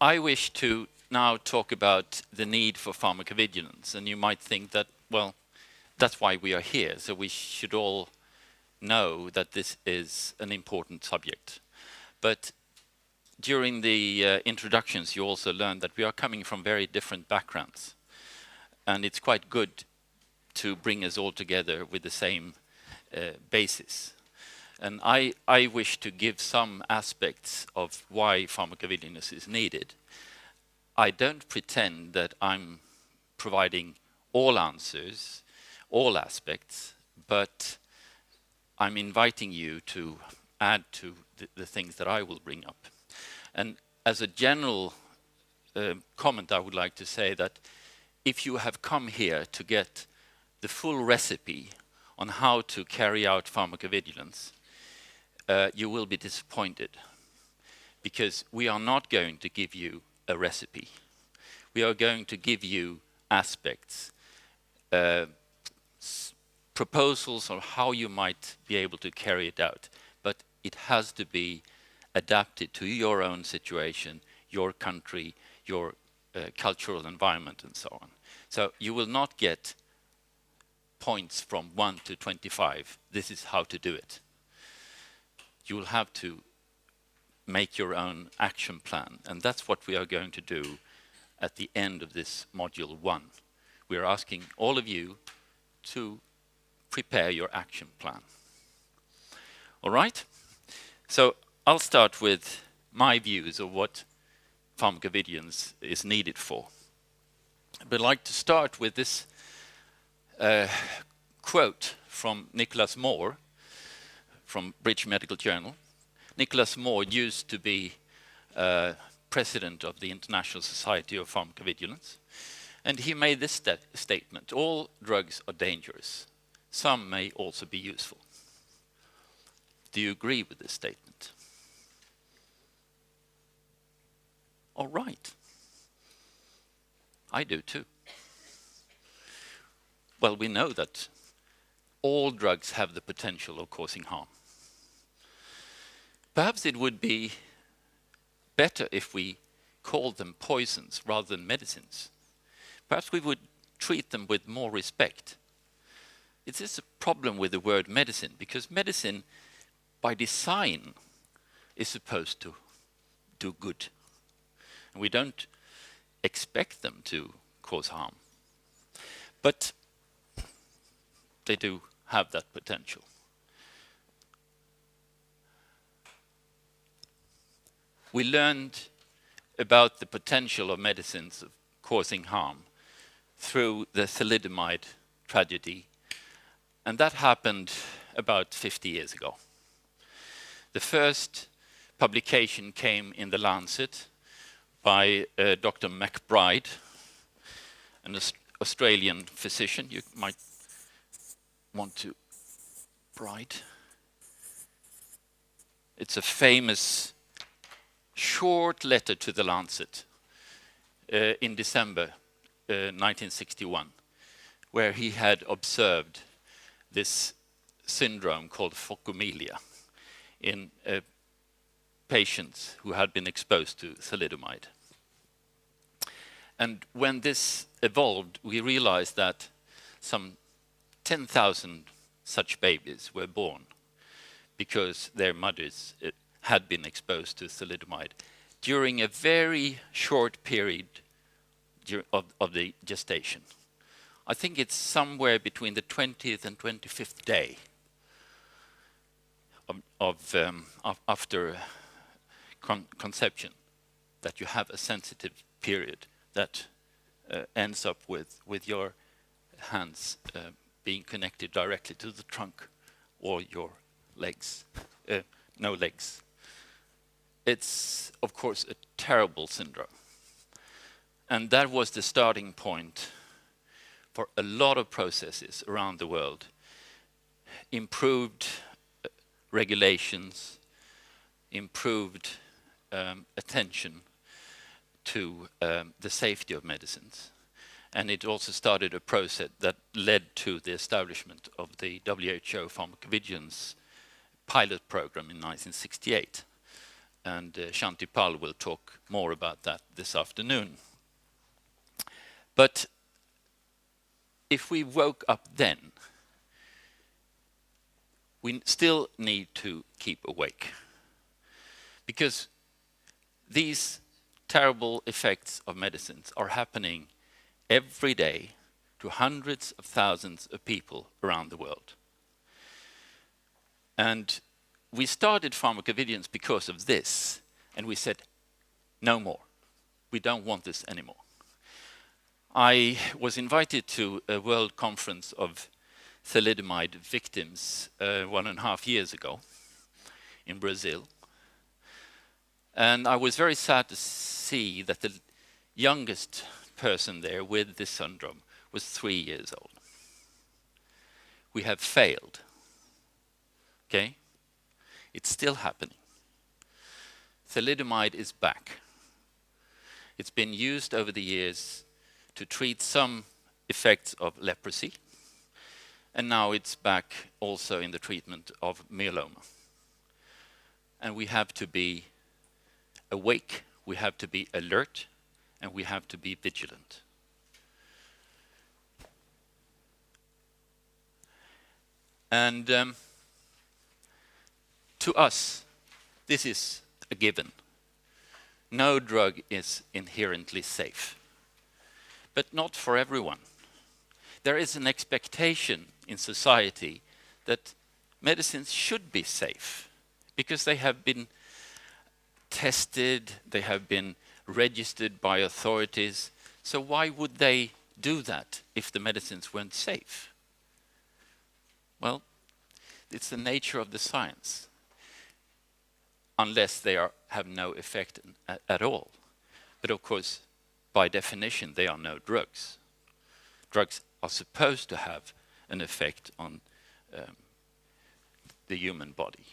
I wish to now talk about the need for pharmacovigilance, and you might think that, well, that's why we are here, so we should all know that this is an important subject. But during the introductions, you also learned that we are coming from very different backgrounds, and it's quite good to bring us all together with the same basis. And I wish to give some aspects of why pharmacovigilance is needed. I don't pretend that I'm providing all answers, all aspects, but I'm inviting you to add to the things that I will bring up. And as a general comment, I would like to say that if you have come here to get the full recipe on how to carry out pharmacovigilance, you will be disappointed, because we are not going to give you a recipe. We are going to give you aspects, proposals on how you might be able to carry it out, but it has to be adapted to your own situation, your country, your cultural environment, and so on. So you will not get points from 1 to 25. This is how to do it. You will have to make your own action plan, and that's what we are going to do at the end of this module 1. We are asking all of you to prepare your action plan. All right? So I'll start with my views of what pharmacovigilance is needed for. But I'd like to start with this quote from Nicholas Moore from British Medical Journal. Nicholas Moore used to be president of the International Society of Pharmacovigilance, and he made this statement: all drugs are dangerous. Some may also be useful. Do you agree with this statement? All right. I do too. Well, we know that all drugs have the potential of causing harm. Perhaps it would be better if we called them poisons rather than medicines. Perhaps we would treat them with more respect. It is a problem with the word medicine, because medicine, by design, is supposed to do good. And we don't expect them to cause harm. But they do have that potential. We learned about the potential of medicines of causing harm through the thalidomide tragedy, and that happened about 50 years ago. The first publication came in The Lancet by Dr. McBride, an Australian physician. You might want to write. It's a famous short letter to The Lancet in December 1961, where he had observed this syndrome called phocomelia in patients who had been exposed to thalidomide. And when this evolved, we realized that some 10,000 such babies were born because their mothers had been exposed to thalidomide during a very short period of the gestation. I think it's somewhere between the 20th and 25th day after conception that you have a sensitive period that ends up with your hands being connected directly to the trunk or your legs, no legs. It's, of course, a terrible syndrome. And that was the starting point for a lot of processes around the world. Improved regulations, improved attention to the safety of medicines. And it also started a process that led to the establishment of the WHO pharmacovigilance pilot program in 1968. and Shanti Pal will talk more about that this afternoon. But if we woke up then, we still need to keep awake. Because these terrible effects of medicines are happening every day to hundreds of thousands of people around the world. And we started pharmacovigilance because of this, and we said, no more. We don't want this anymore. I was invited to a world conference of thalidomide victims 1.5 years ago in Brazil. And I was very sad to see that the youngest person there with this syndrome was 3 years old. We have failed. Okay? It's still happening. Thalidomide is back. It's been used over the years to treat some effects of leprosy, and now it's back also in the treatment of myeloma. And we have to be awake, we have to be alert, and we have to be vigilant. And to us, this is a given. No drug is inherently safe, but not for everyone. There is an expectation in society that medicines should be safe because they have been tested, they have been registered by authorities. So why would they do that if the medicines weren't safe? Well, it's the nature of the science, unless they have no effect at all. But of course, by definition, they are no drugs. Drugs are supposed to have an effect on the human body.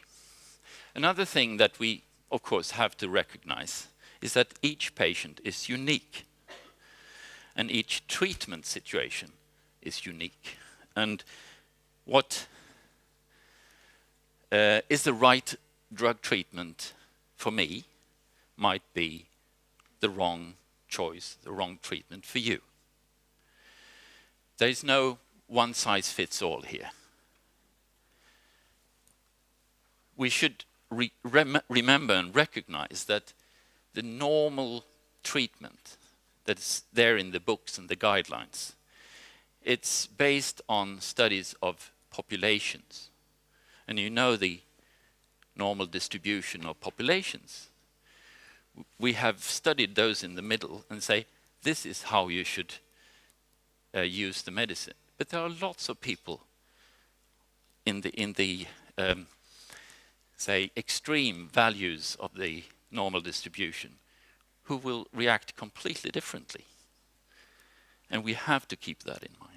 Another thing that we, of course, have to recognize is that each patient is unique, and each treatment situation is unique. And what is the right drug treatment for me might be the wrong choice, the wrong treatment for you. There is no one-size-fits-all here. We should remember and recognize that the normal treatment that's there in the books and the guidelines, it's based on studies of populations. And you know the normal distribution of populations. We have studied those in the middle and say, this is how you should use the medicine. But there are lots of people in the say, extreme values of the normal distribution who will react completely differently. And we have to keep that in mind.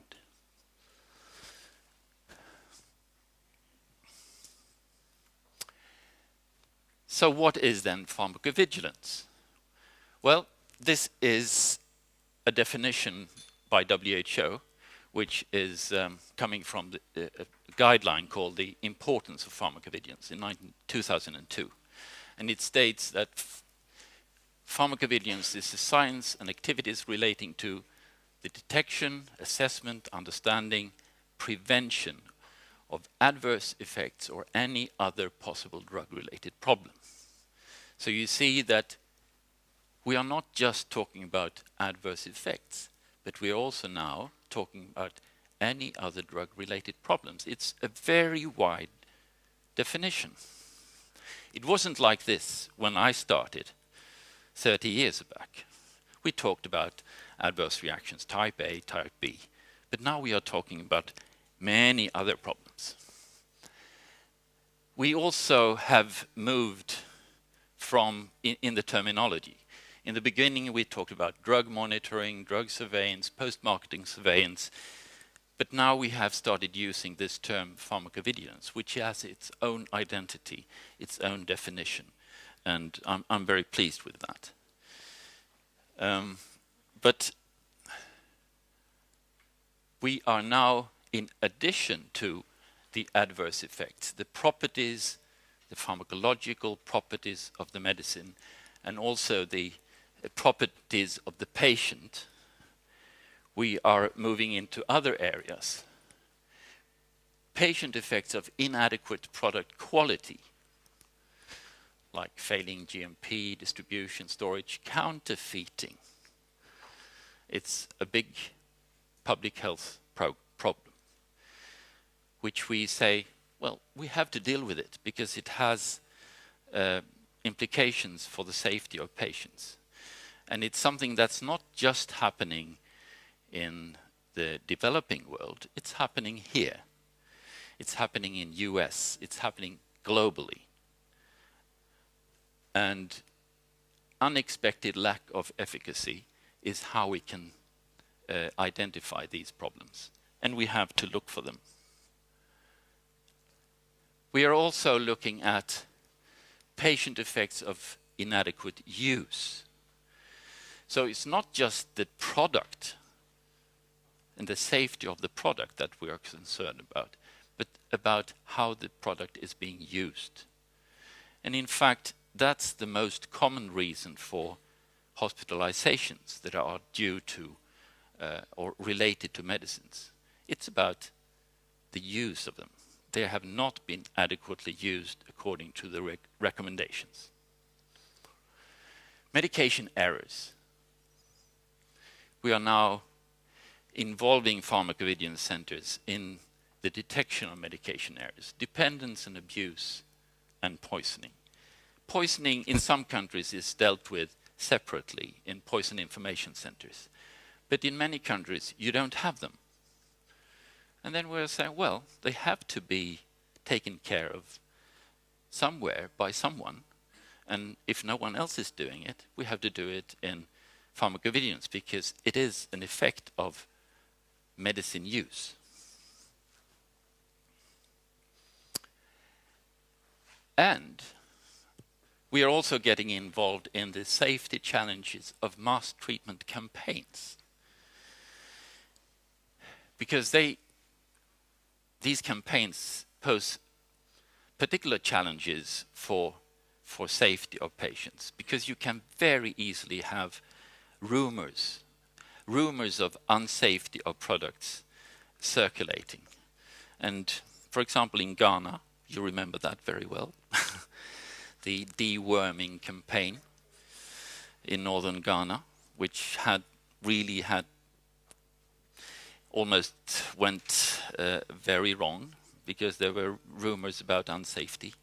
So what is then pharmacovigilance? Well, this is a definition by WHO, which is coming from a guideline called the Importance of Pharmacovigilance in 2002. And it states that pharmacovigilance is the science and activities relating to the detection, assessment, understanding, prevention of adverse effects or any other possible drug-related problem. So you see that we are not just talking about adverse effects, but we are also now talking about any other drug-related problems. It's a very wide definition. It wasn't like this when I started 30 years back. We talked about adverse reactions, type A, type B, but now we are talking about many other problems. We also have moved from in the terminology. In the beginning, we talked about drug monitoring, drug surveillance, post-marketing surveillance, but now we have started using this term pharmacovigilance, which has its own identity, its own definition, and I'm very pleased with that. But we are now, in addition to the adverse effects, the properties, the pharmacological properties of the medicine, and also the properties of the patient, we are moving into other areas. Patient effects of inadequate product quality, like failing GMP, distribution, storage, counterfeiting. It's a big public health problem, which we say, well, we have to deal with it because it has implications for the safety of patients. And it's something that's not just happening in the developing world, it's happening here. It's happening in US, it's happening globally. And unexpected lack of efficacy is how we can identify these problems. And we have to look for them. We are also looking at patient effects of inadequate use. So it's not just the product and the safety of the product that we are concerned about, but about how the product is being used. And in fact, that's the most common reason for hospitalizations that are due to or related to medicines. It's about the use of them. They have not been adequately used according to the recommendations. Medication errors. We are now involving pharmacovigilance centers in the detection of medication errors, dependence and abuse, and poisoning. Poisoning in some countries is dealt with separately in poison information centers. But in many countries, you don't have them. And then we're saying, well, they have to be taken care of somewhere by someone. And if no one else is doing it, we have to do it in pharmacovigilance because it is an effect of medicine use. And we are also getting involved in the safety challenges of mass treatment campaigns. Because these campaigns pose particular challenges for safety of patients, because you can very easily have rumors of unsafety of products circulating. And for example, in Ghana, you remember that very well, the deworming campaign in northern Ghana, which really had almost went very wrong because there were rumors about unsafety.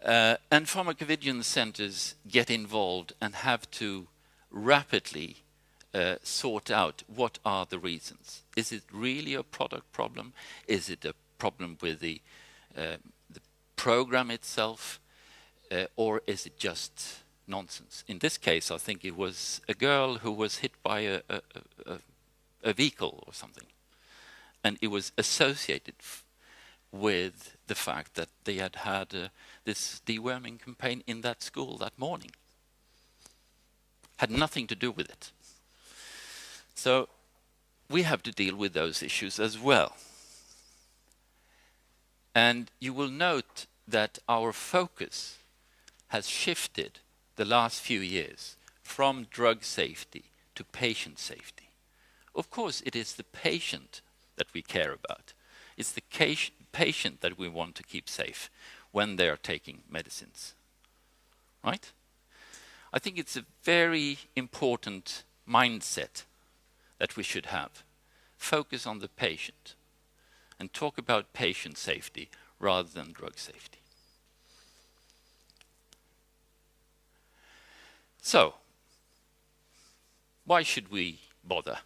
And pharmacovigilance centers get involved and have to rapidly sort out what are the reasons. Is it really a product problem? Is it a problem with the program itself? Or is it just nonsense? In this case, I think it was a girl who was hit by a vehicle or something. And it was associated with the fact that they had had this deworming campaign in that school that morning. Had nothing to do with it. So we have to deal with those issues as well. And you will note that our focus has shifted the last few years from drug safety to patient safety. Of course, it is the patient that we care about. It's the patient that we want to keep safe when they are taking medicines. Right? I think it's a very important mindset that we should have. Focus on the patient and talk about patient safety rather than drug safety. So, why should we bother?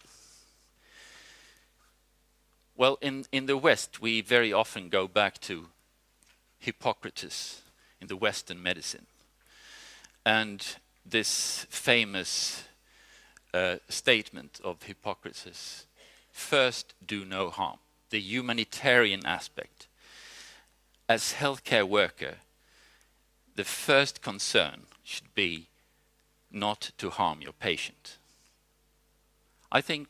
Well, in the West, we very often go back to Hippocrates in the Western medicine. And this famous statement of Hippocrates, first do no harm, the humanitarian aspect. As healthcare worker, the first concern should be not to harm your patient. I think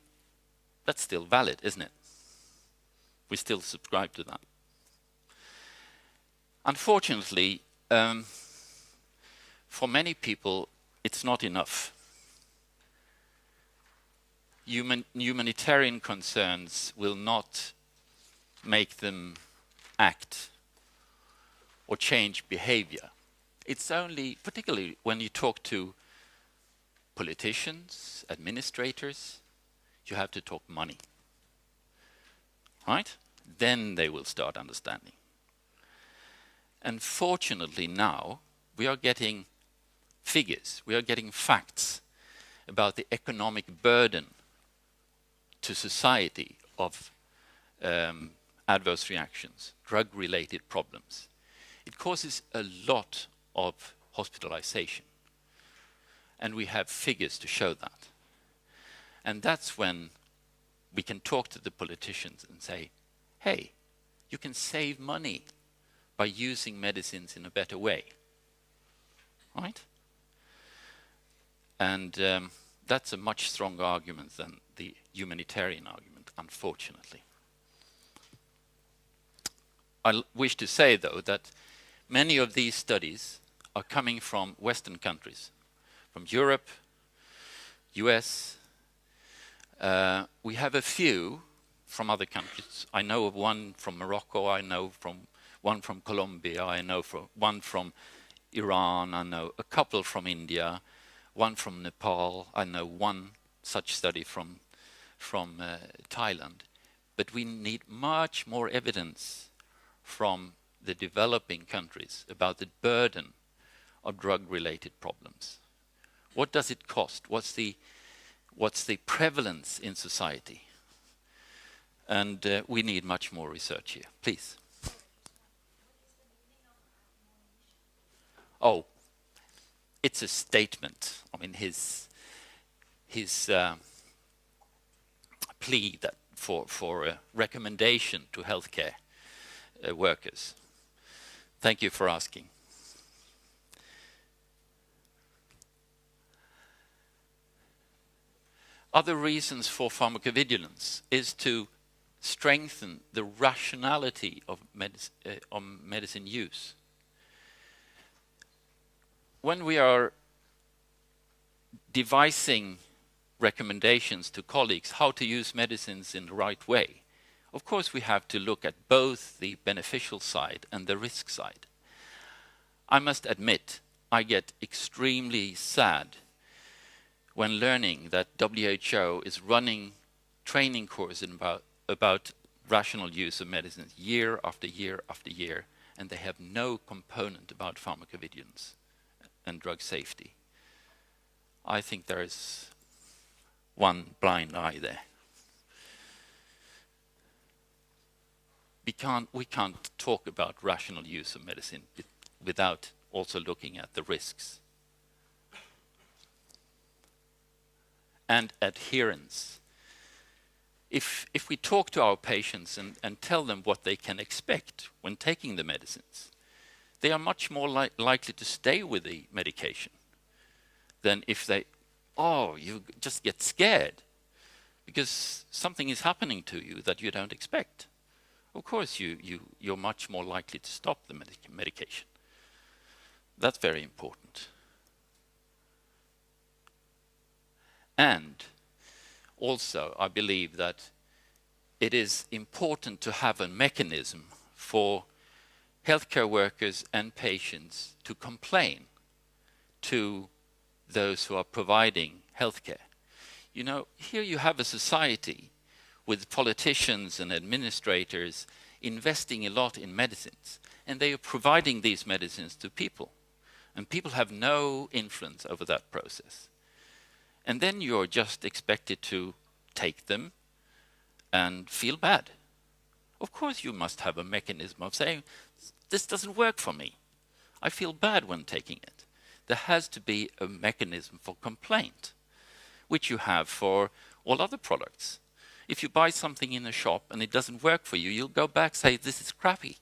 that's still valid, isn't it? We still subscribe to that. Unfortunately, for many people, it's not enough. Humanitarian concerns will not make them act or change behavior. It's only, particularly when you talk to politicians, administrators, you have to talk money. Right? Then they will start understanding. And fortunately now, we are getting figures, we are getting facts about the economic burden to society of adverse reactions, drug-related problems. It causes a lot of hospitalization. And we have figures to show that. And that's when we can talk to the politicians and say, hey, you can save money by using medicines in a better way. Right? And that's a much stronger argument than the humanitarian argument, unfortunately. I wish to say, though, that many of these studies are coming from Western countries, from Europe, US. We have a few from other countries. I know of one from Morocco, I know from one from Colombia, I know one from Iran, I know a couple from India, one from Nepal, I know one such study from Thailand. But we need much more evidence from the developing countries about the burden of drug-related problems. What does it cost? What's the prevalence in society? And we need much more research here. Please. Oh, it's a statement. I mean, his plea that for a recommendation to healthcare workers. Thank you for asking. Other reasons for pharmacovigilance is to strengthen the rationality of medicine use. When we are devising recommendations to colleagues how to use medicines in the right way, of course we have to look at both the beneficial side and the risk side. I must admit, I get extremely sad when learning that WHO is running training courses about rational use of medicines year after year after year, and they have no component about pharmacovigilance and drug safety. I think there is one blind eye there. We can't talk about rational use of medicine without also looking at the risks. And adherence. If we talk to our patients and tell them what they can expect when taking the medicines, they are much more likely to stay with the medication than if you just get scared because something is happening to you that you don't expect. Of course, you're much more likely to stop the medication. That's very important. And also, I believe that it is important to have a mechanism for healthcare workers and patients to complain to those who are providing healthcare. You know, here you have a society with politicians and administrators investing a lot in medicines, and they are providing these medicines to people, and people have no influence over that process. And then you're just expected to take them and feel bad. Of course you must have a mechanism of saying, this doesn't work for me. I feel bad when taking it. There has to be a mechanism for complaint, which you have for all other products. If you buy something in a shop and it doesn't work for you, you'll go back and say, this is crappy.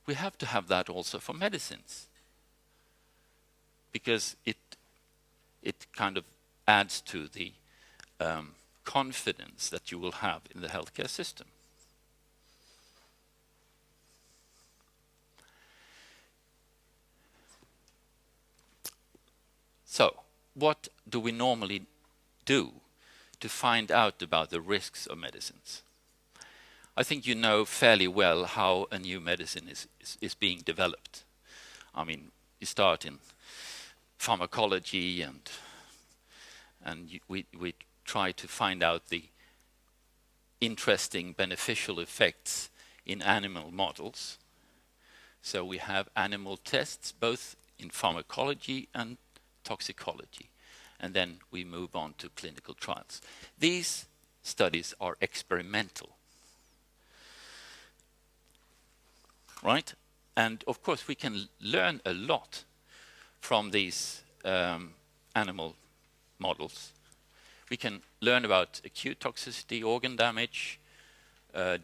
We have to have that also for medicines, because it kind of adds to the confidence that you will have in the healthcare system. what do we normally do to find out about the risks of medicines? I think you know fairly well how a new medicine is being developed. I mean, you start in pharmacology and we try to find out the interesting beneficial effects in animal models. So we have animal tests both in pharmacology and toxicology, and then we move on to clinical trials. These studies are experimental, right? And of course we can learn a lot from these animal models. We can learn about acute toxicity, organ damage,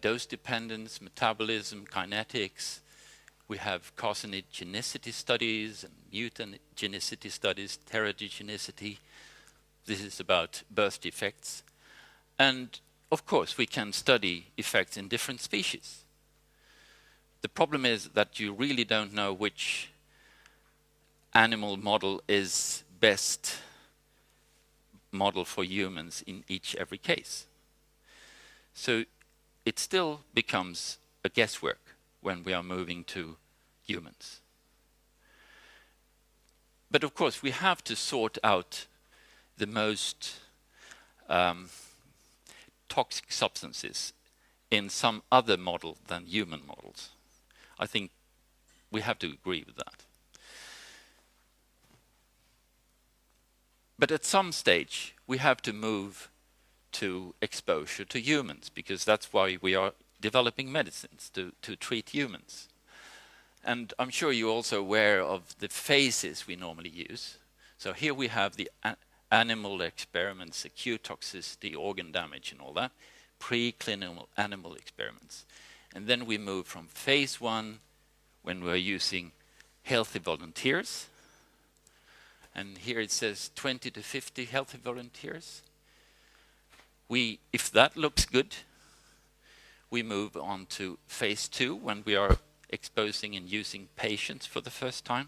dose dependence, metabolism, kinetics. We have carcinogenicity studies and mutagenicity studies, teratogenicity. This is about birth defects. And of course, we can study effects in different species. The problem is that you really don't know which animal model is best model for humans in every case. So it still becomes a guesswork when we are moving to humans. But of course, we have to sort out the most toxic substances in some other model than human models. I think we have to agree with that. But at some stage, we have to move to exposure to humans, because that's why we are developing medicines, to treat humans. And I'm sure you're also aware of the phases we normally use. So here we have the animal experiments, acute toxicity, organ damage and all that, preclinical animal experiments. And then we move from phase 1, when we're using healthy volunteers. And here it says 20 to 50 healthy volunteers. If that looks good, we move on to phase 2, when we are exposing and using patients for the first time.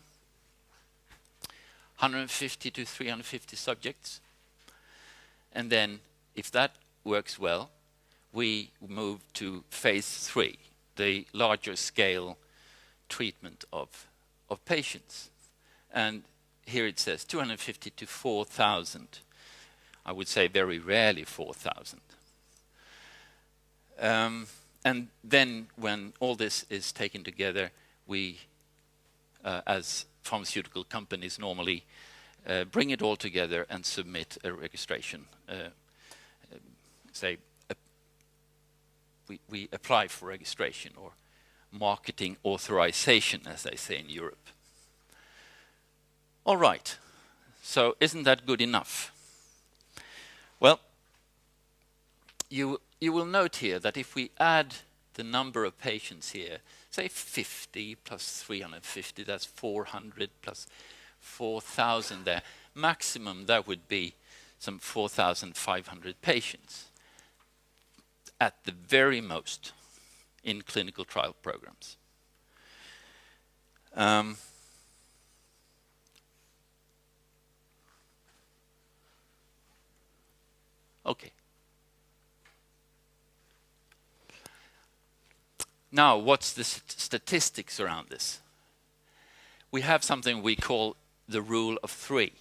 150 to 350 subjects. And then, if that works well, we move to phase 3, the larger scale treatment of patients. And here it says 250 to 4,000. I would say very rarely 4,000. And then when all this is taken together, we, as pharmaceutical companies normally, bring it all together and submit a registration. We apply for registration, or marketing authorization, as they say in Europe. All right, so isn't that good enough? Well, you will note here that if we add the number of patients here, say 50 plus 350, that's 400 plus 4,000 there. Maximum, that would be some 4,500 patients at the very most in clinical trial programs. Okay. Now, what's the statistics around this? We have something we call the rule of 3,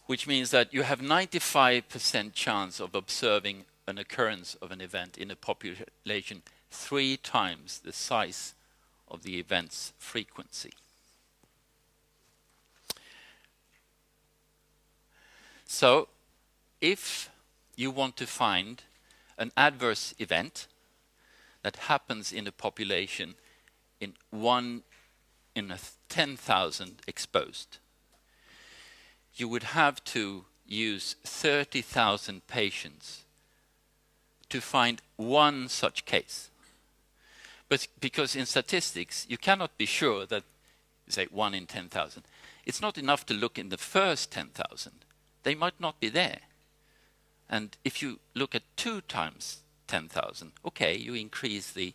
which means that you have 95% chance of observing an occurrence of an event in a population 3 times the size of the event's frequency. So, if you want to find an adverse event that happens in a population in 1 in 10,000 exposed, you would have to use 30,000 patients to find one such case. But because in statistics, you cannot be sure that, say, 1 in 10,000. It's not enough to look in the first 10,000. They might not be there. And if you look at 2 times 10,000, okay, you increase the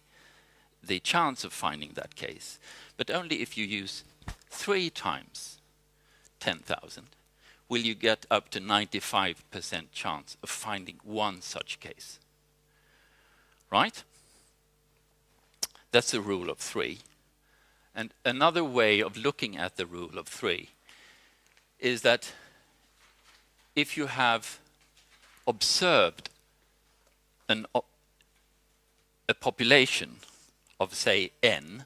chance of finding that case. But only if you use 3 times 10,000 will you get up to 95% chance of finding one such case. Right? That's the rule of 3. And another way of looking at the rule of 3 is that if you have observed a population of, say, n,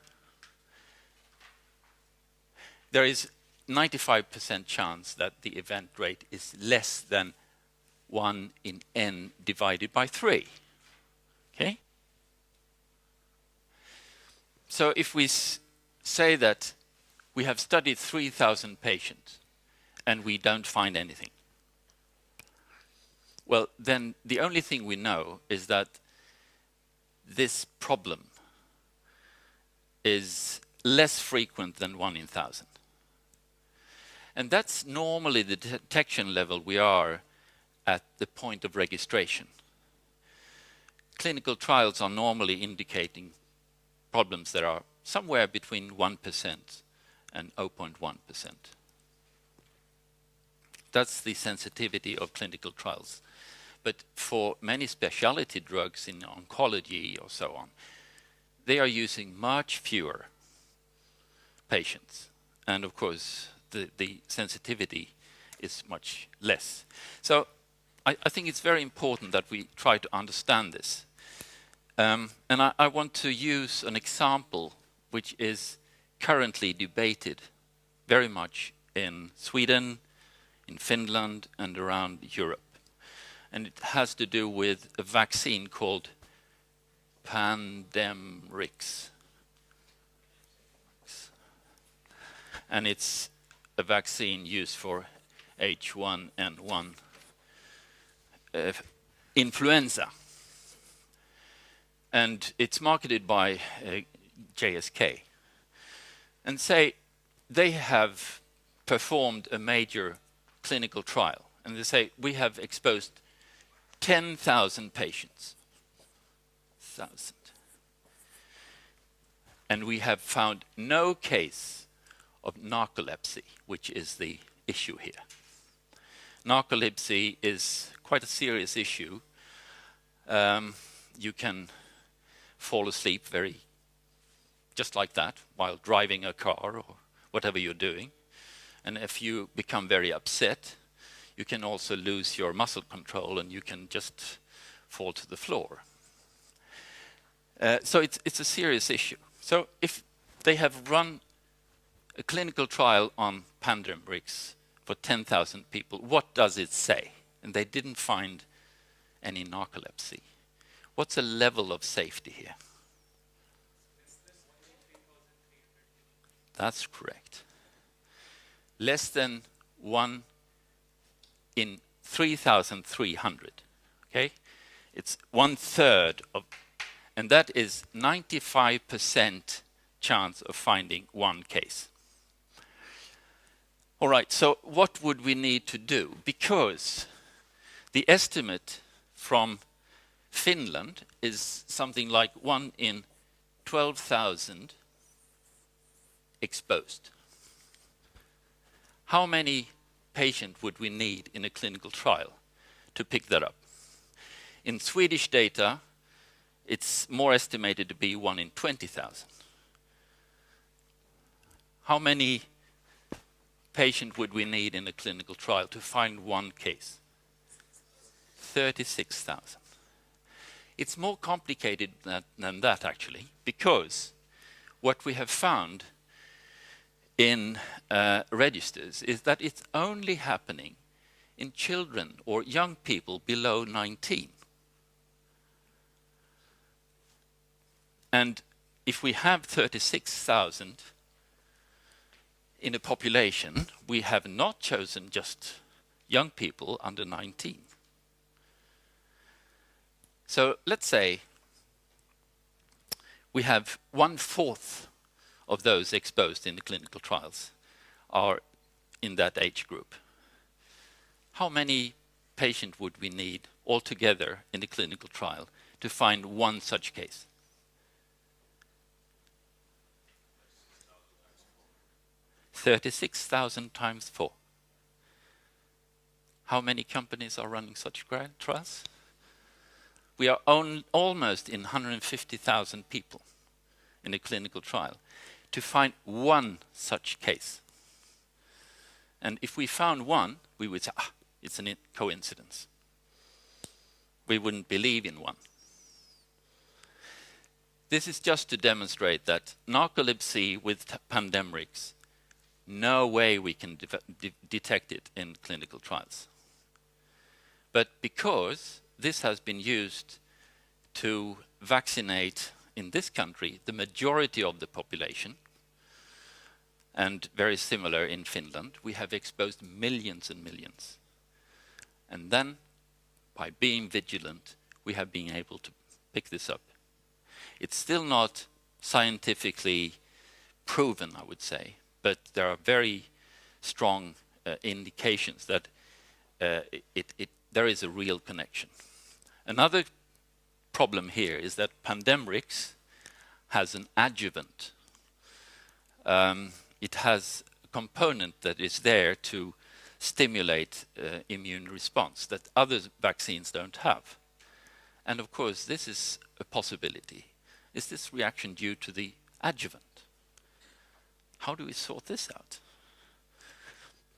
there is 95% chance that the event rate is less than 1 in n divided by 3. Okay? So if we say that we have studied 3,000 patients and we don't find anything, well, then the only thing we know is that this problem is less frequent than 1 in 1,000. And that's normally the detection level we are at the point of registration. Clinical trials are normally indicating problems that are somewhere between 1% and 0.1%. That's the sensitivity of clinical trials. But for many specialty drugs in oncology or so on, they are using much fewer patients. And of course, the sensitivity is much less. So I think it's very important that we try to understand this. And I want to use an example which is currently debated very much in Sweden, in Finland, and around Europe. And it has to do with a vaccine called Pandemrix. And it's a vaccine used for H1N1 influenza. And it's marketed by JSK. And say they have performed a major clinical trial. And they say, we have exposed 10,000 patients. 1,000. And we have found no case of narcolepsy, which is the issue here. Narcolepsy is quite a serious issue. You can fall asleep just like that while driving a car or whatever you're doing. And if you become very upset, you can also lose your muscle control and you can just fall to the floor. So it's a serious issue. So if they have run a clinical trial on Pandemrix for 10,000 people, what does it say? And they didn't find any narcolepsy. What's the level of safety here? That's correct. Less than 1 in 3,300. Okay? It's 1/3 of, and that is 95% chance of finding one case. All right, so what would we need to do? Because the estimate from Finland is something like 1 in 12,000 exposed. How many patients would we need in a clinical trial to pick that up? In Swedish data, it's more estimated to be 1 in 20,000. How many patients would we need in a clinical trial to find one case? 36,000. It's more complicated than that, actually, because what we have found in registers is that it's only happening in children or young people below 19. And if we have 36,000 in a population, we have not chosen just young people under 19. So let's say we have 1/4 of those exposed in the clinical trials are in that age group. How many patients would we need altogether in the clinical trial to find one such case? 36,000 times 4. How many companies are running such trials? We are almost in 150,000 people in a clinical trial to find one such case. And if we found one, we would say, it's a coincidence. We wouldn't believe in one. This is just to demonstrate that narcolepsy with pandemics, no way we can detect it in clinical trials. But because this has been used to vaccinate, in this country, the majority of the population, and very similar in Finland, we have exposed millions and millions. And then, by being vigilant, we have been able to pick this up. It's still not scientifically proven, I would say, but there are very strong indications that there is a real connection. Another problem here is that pandemics has an adjuvant. It has a component that is there to stimulate immune response that other vaccines don't have. And of course, this is a possibility. Is this reaction due to the adjuvant? How do we sort this out?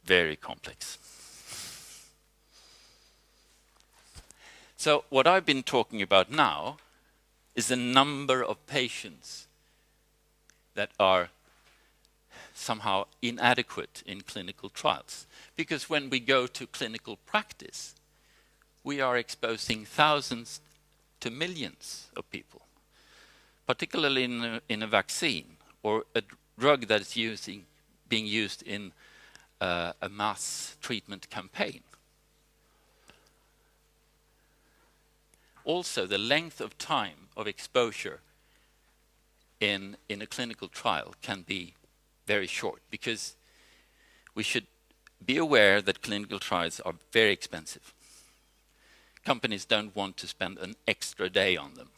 Very complex. So what I've been talking about now is the number of patients that are somehow inadequate in clinical trials. Because when we go to clinical practice, we are exposing thousands to millions of people, particularly in a vaccine or a drug that is being used in a mass treatment campaign. Also, the length of time of exposure in a clinical trial can be very short, because we should be aware that clinical trials are very expensive. Companies don't want to spend an extra day on them,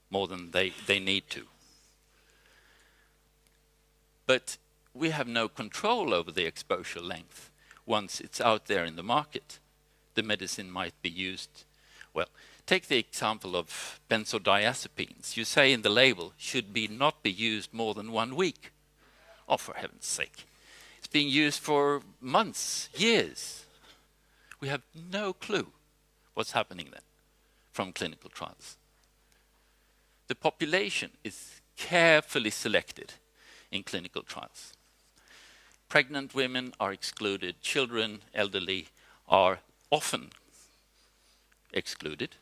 more than they need to. But we have no control over the exposure length once it's out there in the market. The medicine might be used, well, take the example of benzodiazepines. You say in the label, should not be used more than 1 week. Oh, for heaven's sake. It's being used for months, years. We have no clue what's happening then from clinical trials. The population is carefully selected in clinical trials. Pregnant women are excluded, children, elderly are often excluded.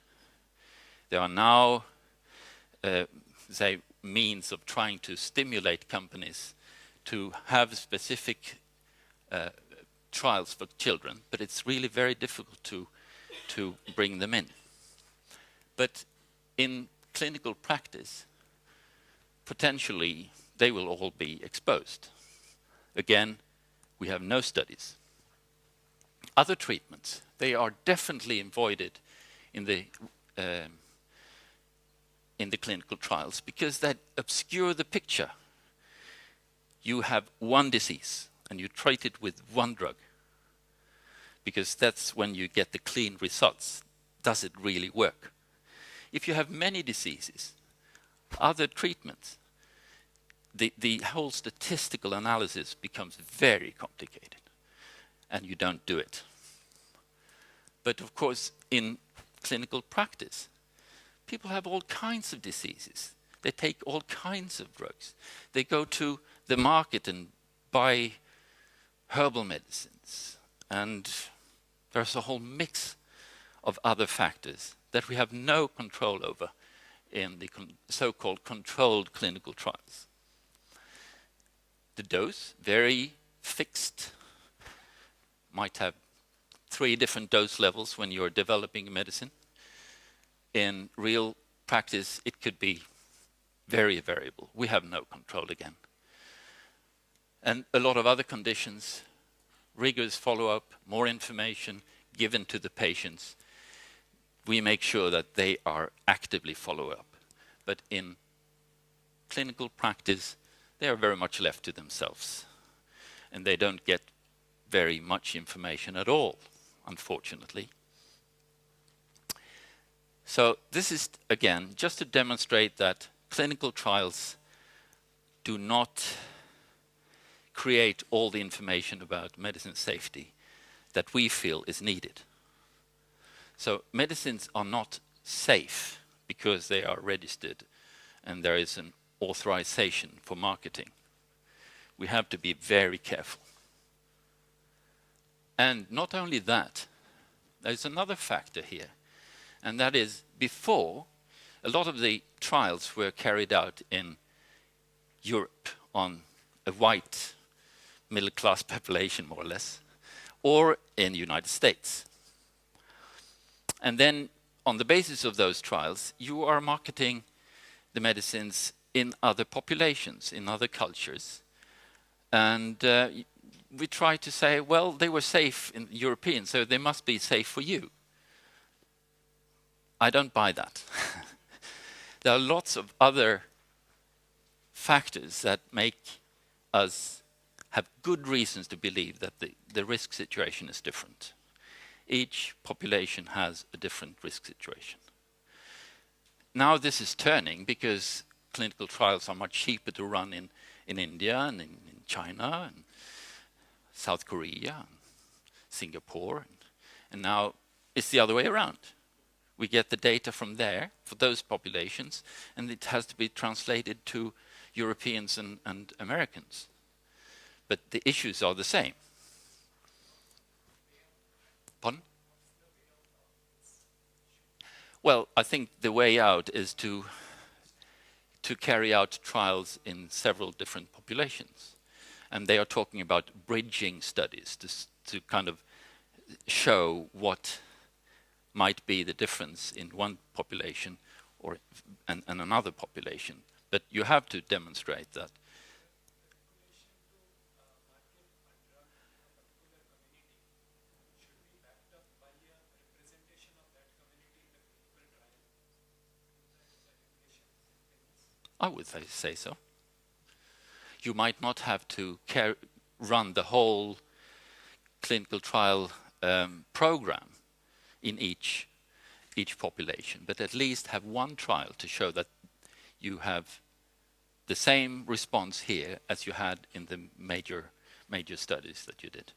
There are now means of trying to stimulate companies to have specific trials for children, but it's really very difficult to bring them in. But in clinical practice, potentially they will all be exposed. Again, we have no studies. Other treatments, they are definitely avoided in the clinical trials because that obscure the picture. You have one disease and you treat it with one drug, because that's when you get the clean results. Does it really work? If you have many diseases, other treatments, the whole statistical analysis becomes very complicated, and you don't do it. But of course, in clinical practice, people have all kinds of diseases. They take all kinds of drugs. They go to the market and buy herbal medicines, and there's a whole mix of other factors that we have no control over in the so-called controlled clinical trials. The dose, very fixed, might have 3 different dose levels when you're developing a medicine. In real practice, it could be very variable. We have no control again. And a lot of other conditions, rigorous follow-up, more information given to the patients. We make sure that they are actively followed up. But in clinical practice, they are very much left to themselves. And they don't get very much information at all unfortunately. So this is, again, just to demonstrate that clinical trials do not create all the information about medicine safety that we feel is needed. So medicines are not safe because they are registered and there is an authorization for marketing. We have to be very careful. And not only that, there's another factor here, and that is before, a lot of the trials were carried out in Europe on a white middle-class population, more or less, or in the United States. And then, on the basis of those trials, you are marketing the medicines in other populations, in other cultures. And we try to say, well, they were safe in European, so they must be safe for you. I don't buy that. There are lots of other factors that make us have good reasons to believe that the risk situation is different. Each population has a different risk situation. Now this is turning because clinical trials are much cheaper to run in India and in China and South Korea and Singapore. And now it's the other way around. We get the data from there for those populations, and it has to be translated to Europeans and Americans. But the issues are the same. Pardon? Well, I think the way out is to carry out trials in several different populations. And they are talking about bridging studies to kind of show what might be the difference in one population and another population. But you have to demonstrate that. I would say so. You might not have to run the whole clinical trial program in each population, but at least have one trial to show that you have the same response here as you had in the major studies that you did.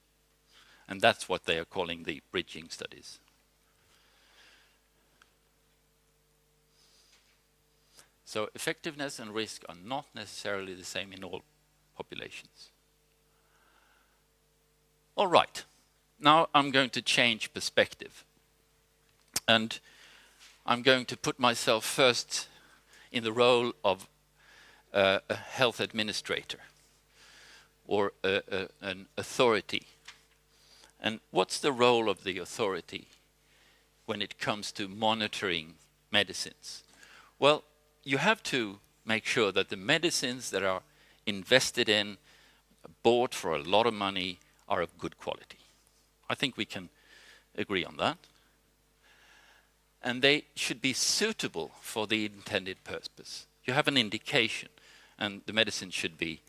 And that's what they are calling the bridging studies. So effectiveness and risk are not necessarily the same in all populations. All right, now I'm going to change perspective. And I'm going to put myself first in the role of a health administrator or an authority. And what's the role of the authority when it comes to monitoring medicines? Well, you have to make sure that the medicines that are invested in, bought for a lot of money, are of good quality. I think we can agree on that. And they should be suitable for the intended purpose. You have an indication, and the medicine should be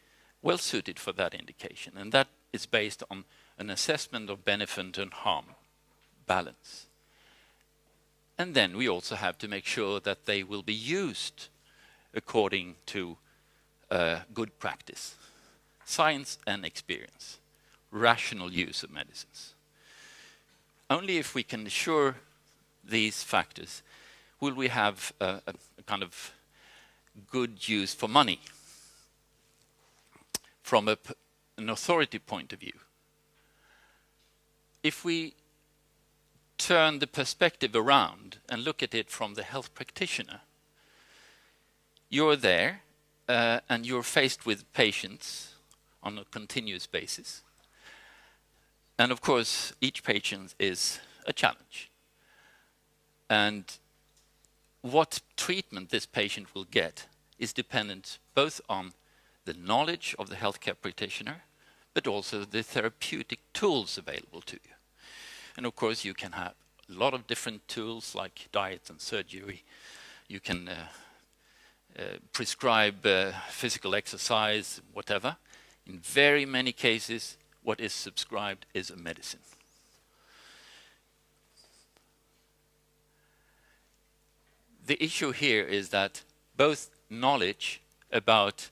well suited for that indication. And that is based on an assessment of benefit and harm balance. And then we also have to make sure that they will be used according to good practice, science and experience, rational use of medicines. Only if we can assure these factors will we have a kind of good use for money from an authority point of view. If we turn the perspective around and look at it from the health practitioner, you're there and you're faced with patients on a continuous basis. And of course, each patient is a challenge. And what treatment this patient will get is dependent both on the knowledge of the healthcare practitioner, but also the therapeutic tools available to you. And of course, you can have a lot of different tools like diet and surgery. You can prescribe physical exercise, whatever. In very many cases, what is subscribed is a medicine. the issue here is that both knowledge about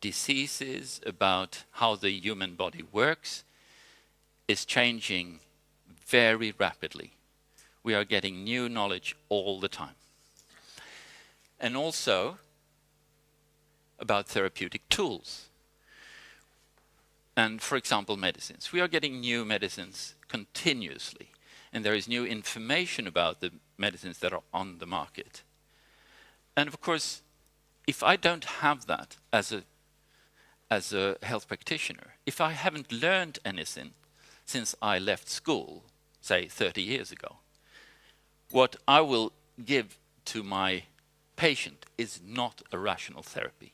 diseases, about how the human body works, is changing very rapidly. We are getting new knowledge all the time. And also about therapeutic tools. And for example, medicines. We are getting new medicines continuously. And there is new information about the medicines that are on the market. And of course, if I don't have that as a health practitioner, if I haven't learned anything since I left school, say 30 years ago, what I will give to my patient is not a rational therapy.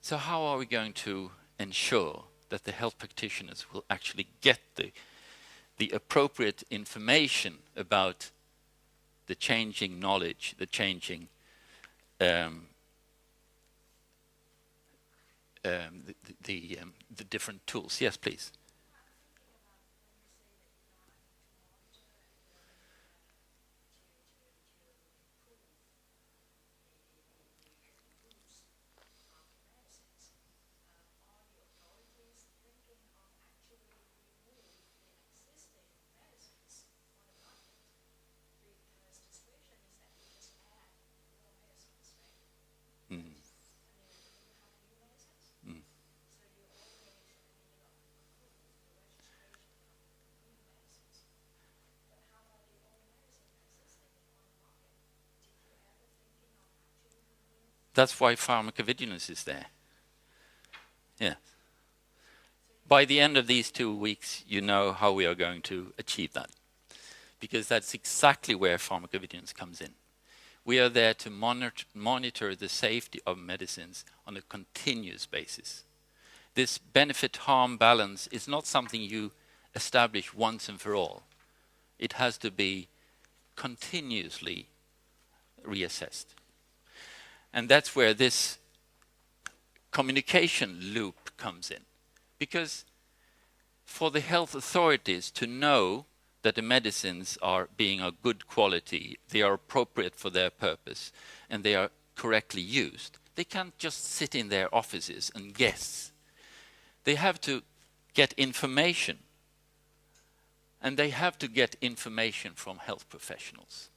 So how are we going to ensure that the health practitioners will actually get the appropriate information about the changing knowledge, the changing the different tools? Yes, please. That's why pharmacovigilance is there. Yeah. By the end of these 2 weeks, you know how we are going to achieve that. Because that's exactly where pharmacovigilance comes in. We are there to monitor the safety of medicines on a continuous basis. This benefit-harm balance is not something you establish once and for all. It has to be continuously reassessed. And that's where this communication loop comes in. Because for the health authorities to know that the medicines are being of good quality, they are appropriate for their purpose, and they are correctly used, they can't just sit in their offices and guess. They have to get information. And they have to get information from health professionals.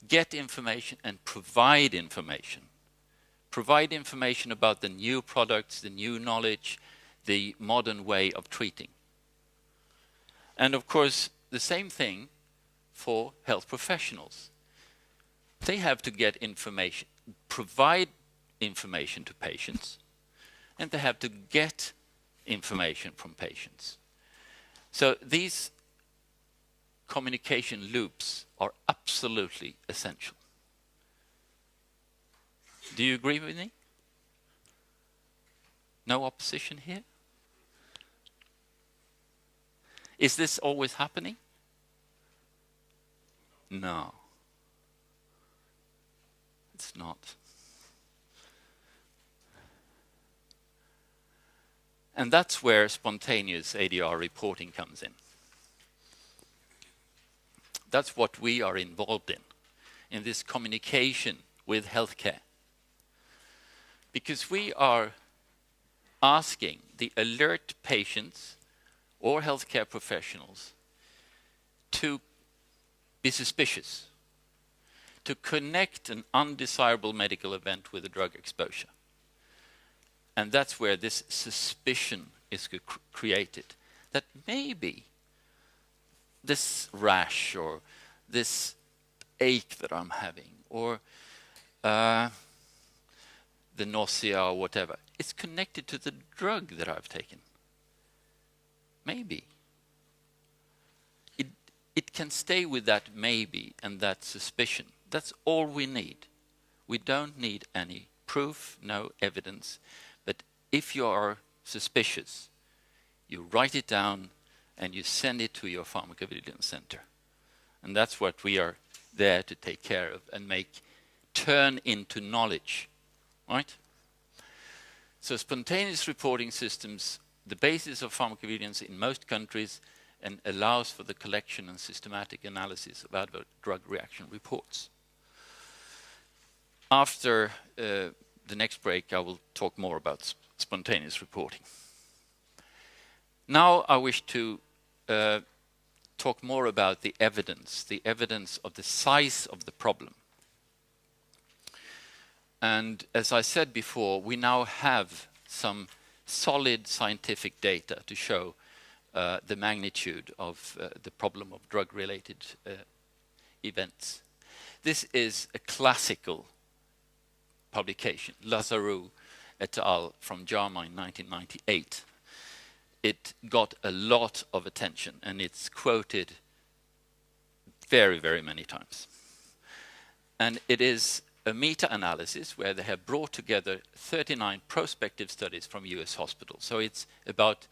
Get information and provide information. Provide information about the new products, the new knowledge, the modern way of treating. And of course, the same thing for health professionals. They have to get information, provide information to patients, and they have to get information from patients. So these communication loops are absolutely essential. Do you agree with me? No opposition here? Is this always happening? No. It's not. And that's where spontaneous ADR reporting comes in. That's what we are involved in this communication with healthcare. Because we are asking the alert patients or healthcare professionals to be suspicious, to connect an undesirable medical event with a drug exposure. And that's where this suspicion is created, that maybe this rash or this ache that I'm having or the nausea or whatever, it's connected to the drug that I've taken. Maybe. It can stay with that maybe and that suspicion. That's all we need. We don't need any proof, no evidence. But if you are suspicious, you write it down and you send it to your pharmacovigilance center. And that's what we are there to take care of and turn into knowledge, right? So spontaneous reporting systems, the basis of pharmacovigilance in most countries, and allows for the collection and systematic analysis of adverse drug reaction reports. After the next break, I will talk more about spontaneous reporting. Now I wish to talk more about the evidence of the size of the problem. And as I said before, we now have some solid scientific data to show the magnitude of the problem of drug-related events. This is a classical publication, Lazarou et al. From JAMA in 1998. It got a lot of attention, and it's quoted very, very many times. And it is a meta-analysis where they have brought together 39 prospective studies from US hospitals. So it's about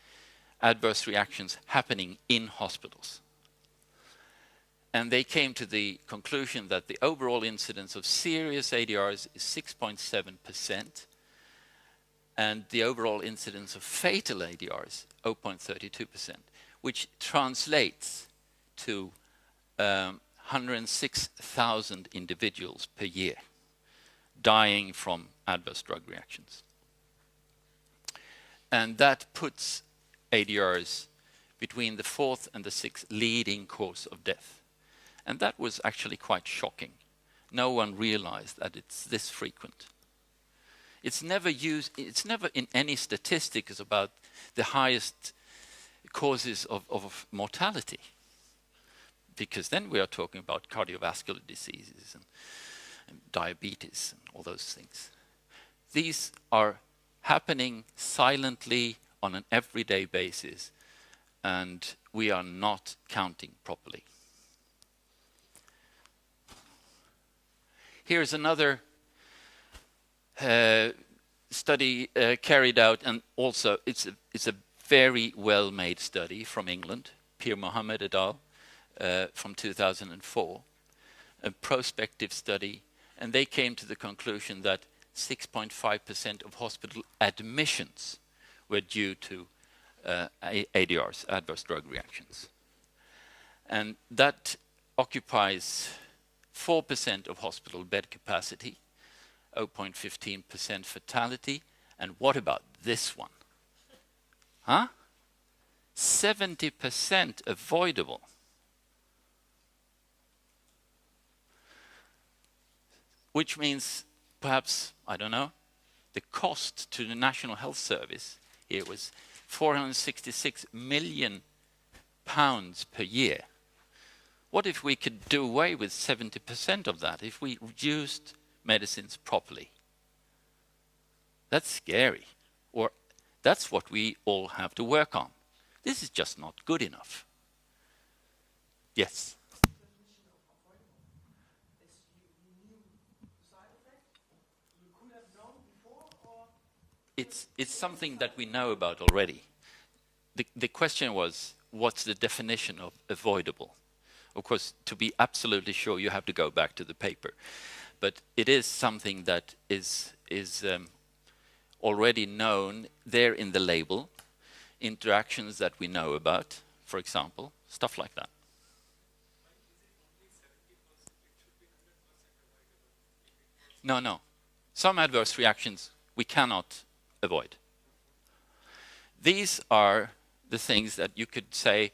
adverse reactions happening in hospitals. And they came to the conclusion that the overall incidence of serious ADRs is 6.7%, and the overall incidence of fatal ADRs, 0.32%, which translates to 106,000 individuals per year dying from adverse drug reactions. And that puts ADRs between the fourth and the sixth leading cause of death. And that was actually quite shocking. No one realized that it's this frequent. It's never in any statistics about the highest causes of mortality, because then we are talking about cardiovascular diseases and diabetes and all those things. These are happening silently on an everyday basis, and we are not counting properly. Here's another study carried out, and also it's a very well-made study from England, Pierre Mohammed et al. From 2004, a prospective study, and they came to the conclusion that 6.5% of hospital admissions were due to ADRs, adverse drug reactions. And that occupies 4% of hospital bed capacity, 0.15% fatality, and what about this one? Huh? 70% avoidable. Which means, perhaps, I don't know, the cost to the National Health Service here was £466 million per year. What if we could do away with 70% of that, if we used medicines properly? That's scary. Or that's what we all have to work on. This is just not good enough. Yes? It's something that we know about already. The question was, what's the definition of avoidable? Of course, to be absolutely sure, you have to go back to the paper. But it is something that is already known there in the label, interactions that we know about, for example, stuff like that. No. Some adverse reactions we cannot avoid. These are the things that you could say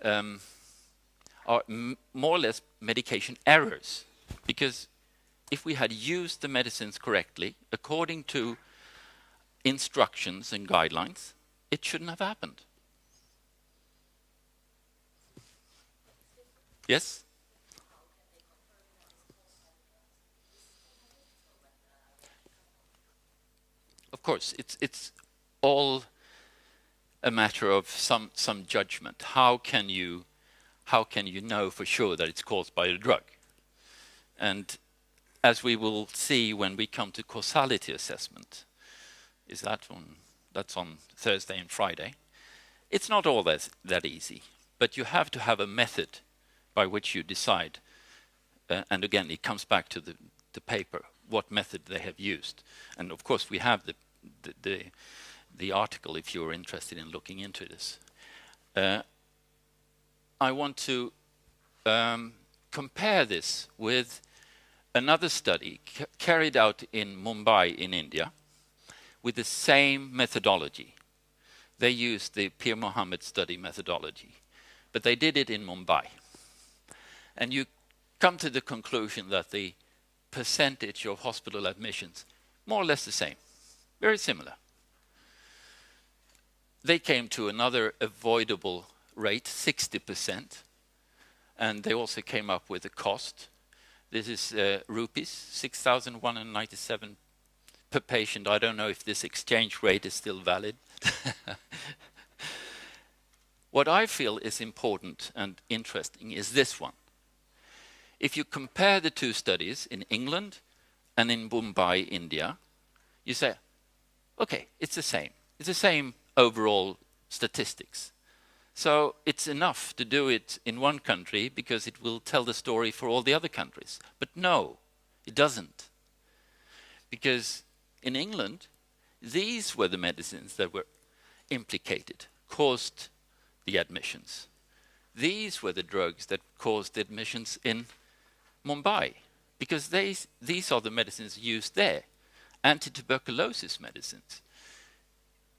are more or less medication errors, because if we had used the medicines correctly according to instructions and guidelines, it shouldn't have happened. Yes? Of course, it's all a matter of some judgment. How can you know for sure that it's caused by a drug? And as we will see when we come to causality assessment, that's on Thursday and Friday. It's not all that easy, but you have to have a method by which you decide. And again, it comes back to the paper, what method they have used. And of course, we have the article if you're interested in looking into this. I want to compare this with another study carried out in Mumbai in India with the same methodology. They used the Pir Mohammed study methodology, but they did it in Mumbai. And you come to the conclusion that the percentage of hospital admissions, more or less the same, very similar. They came to another avoidable rate, 60%, and they also came up with a cost. This is rupees, 6,197 per patient. I don't know if this exchange rate is still valid. What I feel is important and interesting is this one. If you compare the two studies in England and in Mumbai, India, you say, okay, it's the same. It's the same overall statistics. So it's enough to do it in one country because it will tell the story for all the other countries. But no, it doesn't. Because in England, these were the medicines that were implicated, caused the admissions. These were the drugs that caused the admissions in Mumbai, because these are the medicines used there, anti-tuberculosis medicines.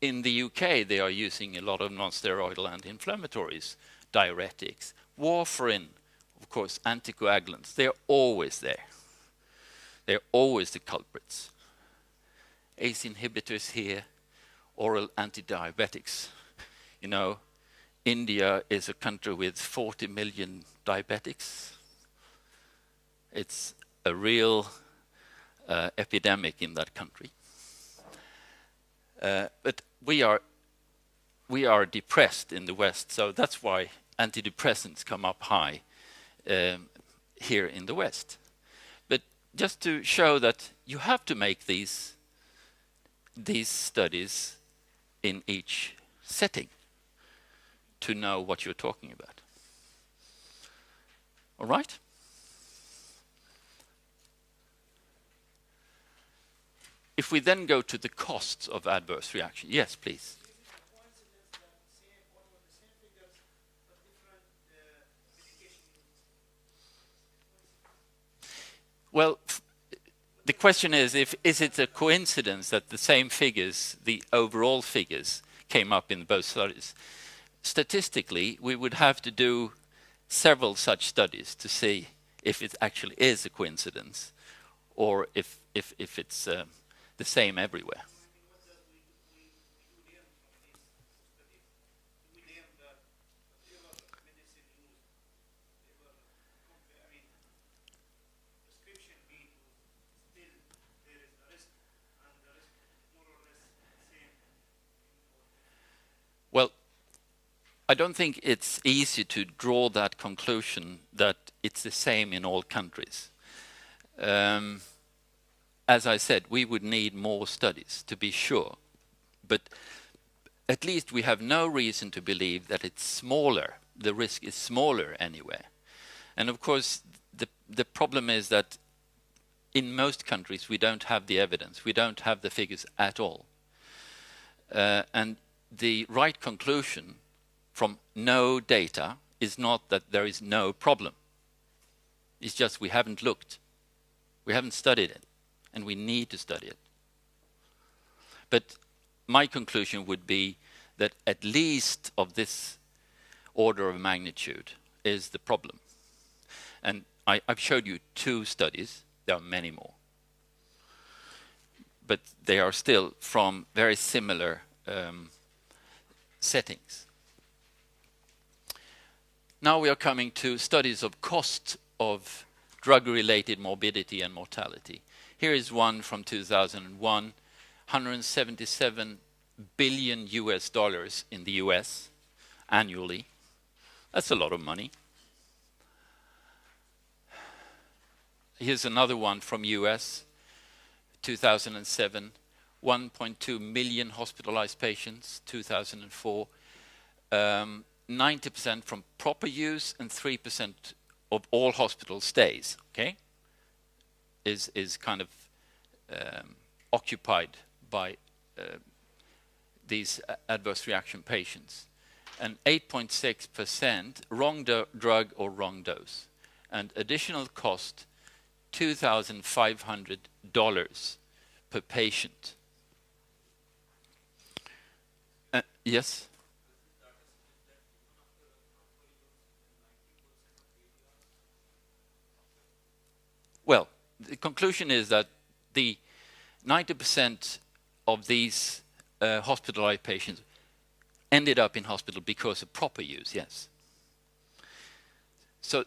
In the UK, they are using a lot of non-steroidal anti-inflammatories, diuretics, warfarin, of course, anticoagulants. They're always there. They're always the culprits. ACE inhibitors here, oral anti-diabetics. You know, India is a country with 40 million diabetics. It's a real epidemic in that country. But we are depressed in the West, so that's why antidepressants come up high here in the West. But just to show that you have to make these studies in each setting to know what you're talking about. All right? If we then go to the costs of adverse reaction, yes, please. Well, the question is it a coincidence that the same figures, the overall figures, came up in both studies? Statistically, we would have to do several such studies to see if it actually is a coincidence or if it's the same everywhere. Well, I don't think it's easy to draw that conclusion that it's the same in all countries. As I said, we would need more studies to be sure, but at least we have no reason to believe that it's smaller. The risk is smaller anywhere. And of course, the problem is that in most countries we don't have the evidence, we don't have the figures at all. And the right conclusion from no data is not that there is no problem. It's just we haven't looked. We haven't studied it, and we need to study it. But my conclusion would be that at least of this order of magnitude is the problem. And I've showed you 2 studies. There are many more. But they are still from very similar settings. Now we are coming to studies of cost of drug-related morbidity and mortality. Here is one from 2001, 177 billion US dollars in the US annually. That's a lot of money. Here's another one from US, 2007, 1.2 million hospitalized patients, 2004, 90% from proper use and 3% of all hospital stays, okay, is kind of occupied by these adverse reaction patients. and 8.6% wrong drug or wrong dose. And additional cost, $2,500 per patient. Yes? Well, the conclusion is that the 90% of these hospitalized patients ended up in hospital because of proper use, yes. So,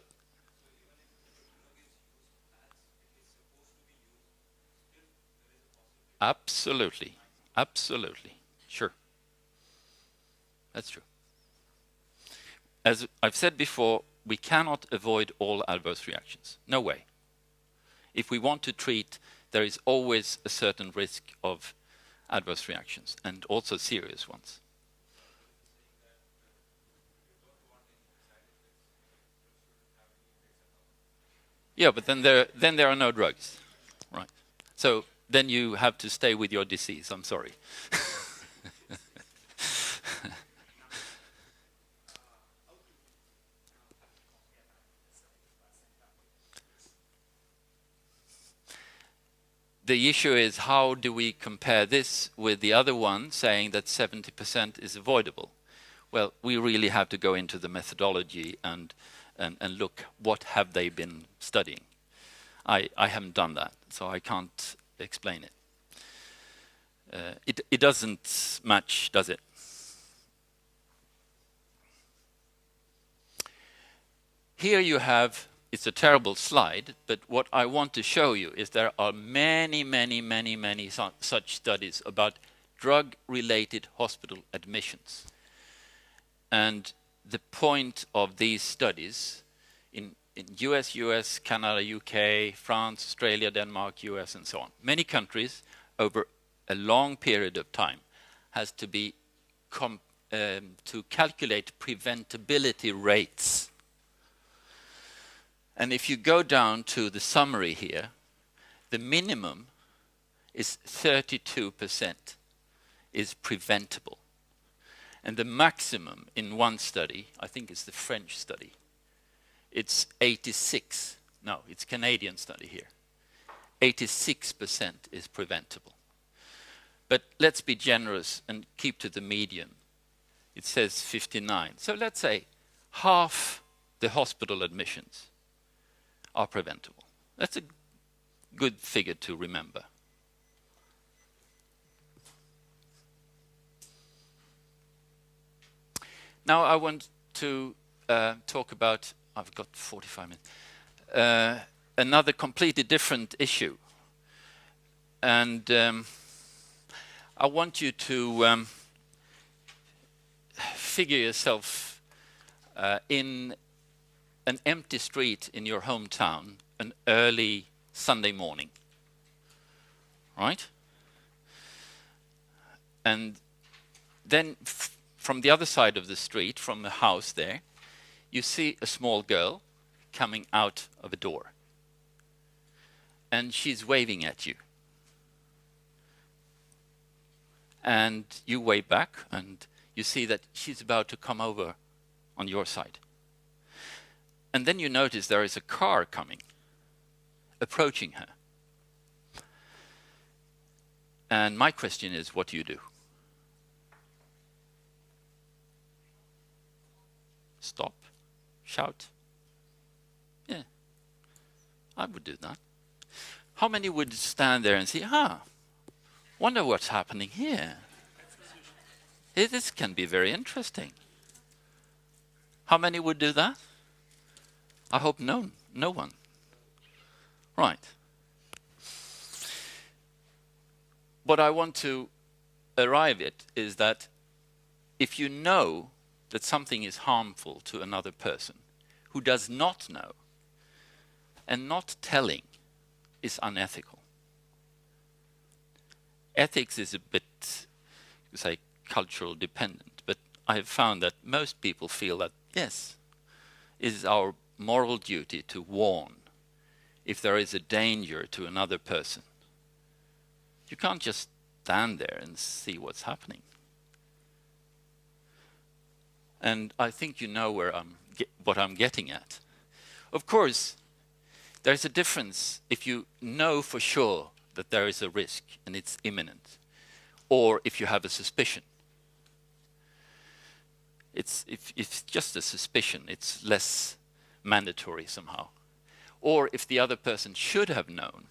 absolutely, absolutely, sure. That's true. As I've said before, we cannot avoid all adverse reactions. No way. If we want to treat, there is always a certain risk of adverse reactions, and also serious ones. Yeah, but then there are no drugs, right? So then you have to stay with your disease. I'm sorry. The issue is, how do we compare this with the other one saying that 70% is avoidable? Well, we really have to go into the methodology and look what have they been studying. I haven't done that, so I can't explain it. It doesn't match, does it? Here you have, it's a terrible slide, but what I want to show you is there are many such studies about drug-related hospital admissions. And the point of these studies in US, Canada, UK, France, Australia, Denmark, US, and so on, many countries over a long period of time has to be to calculate preventability rates. And if you go down to the summary here, the minimum is 32% is preventable. And the maximum in one study, I think it's the French study, it's 86. No, it's Canadian study here. 86% is preventable. But let's be generous and keep to the median. It says 59. So let's say half the hospital admissions are preventable. That's a good figure to remember. Now I want to talk about, I've got 45 minutes, another completely different issue. And I want you to figure yourself in an empty street in your hometown an early Sunday morning, right? And then from the other side of the street, from the house there, you see a small girl coming out of a door. And she's waving at you. And you wave back, and you see that she's about to come over on your side. And then you notice there is a car coming, approaching her. And my question is, what do you do? Stop? Shout? Yeah, I would do that. How many would stand there and say, wonder what's happening here? This can be very interesting. How many would do that? I hope no one. Right. What I want to arrive at is that if you know that something is harmful to another person who does not know, and not telling is unethical. Ethics is a bit, you say, cultural dependent, but I have found that most people feel that, yes, it is our moral duty to warn if there is a danger to another person. You can't just stand there and see what's happening. And I think you know where what I'm getting at. Of course, there's a difference if you know for sure that there is a risk and it's imminent, or if you have a suspicion. If it's just a suspicion, it's less mandatory somehow. Or if the other person should have known.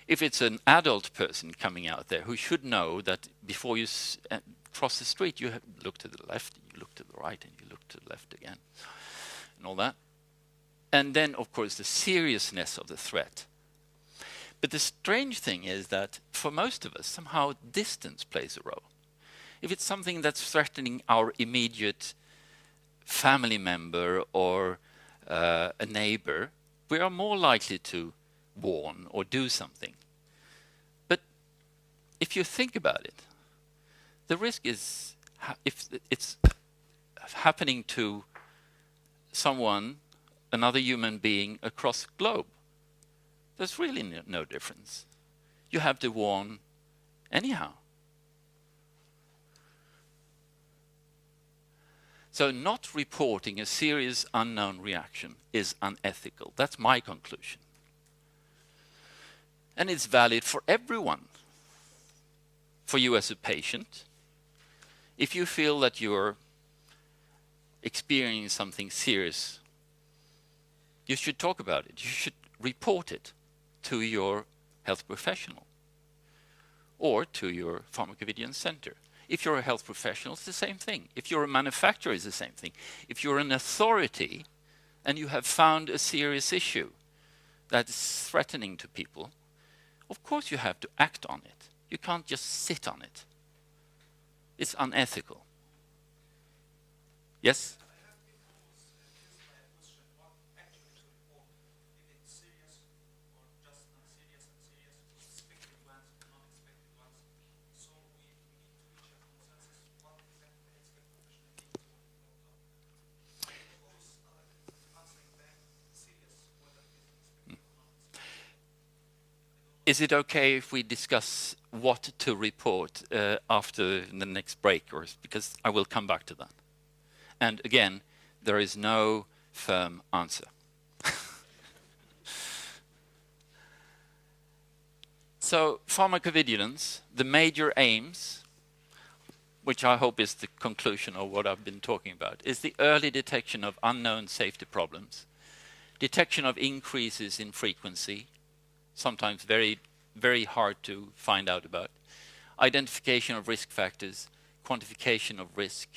If it's an adult person coming out there who should know that before you cross the street, you look to the left, you look to the right, and you look to the left again, and all that. And then, of course, the seriousness of the threat. But the strange thing is that for most of us, somehow distance plays a role. If it's something that's threatening our immediate family member or a neighbor, we are more likely to warn or do something. But if you think about it, the risk is if it's happening to someone, another human being across the globe, there's really no difference. You have to warn anyhow. So not reporting a serious unknown reaction is unethical. That's my conclusion. And it's valid for everyone. For you as a patient, if you feel that you're experiencing something serious, you should talk about it. You should report it to your health professional or to your pharmacovigilance center. If you're a health professional, it's the same thing. If you're a manufacturer, it's the same thing. If you're an authority and you have found a serious issue that is threatening to people, of course you have to act on it. You can't just sit on it. It's unethical. Yes? Is it okay if we discuss what to report after the next break, or because I will come back to that? And again, there is no firm answer. So, pharmacovigilance, the major aims, which I hope is the conclusion of what I've been talking about, is the early detection of unknown safety problems, detection of increases in frequency, sometimes very, very hard to find out about, identification of risk factors, quantification of risk,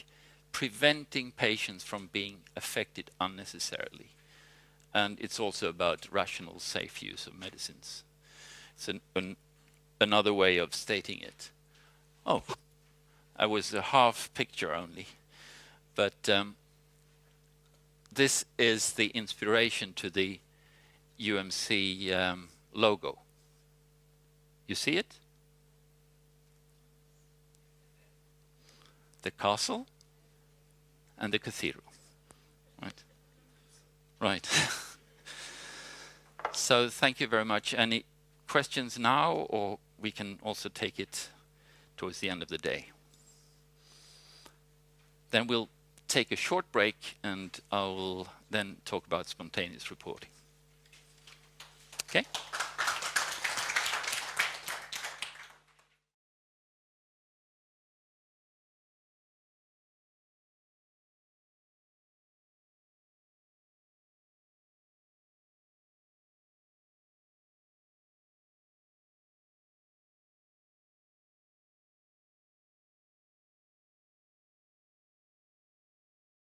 preventing patients from being affected unnecessarily. And it's also about rational, safe use of medicines. It's another way of stating it. Oh, I was a half picture only. But this is the inspiration to the UMC logo. You see it? The castle and the cathedral. Right. Right. So thank you very much. Any questions now, or we can also take it towards the end of the day? Then we'll take a short break and I will then talk about spontaneous reporting. Okay?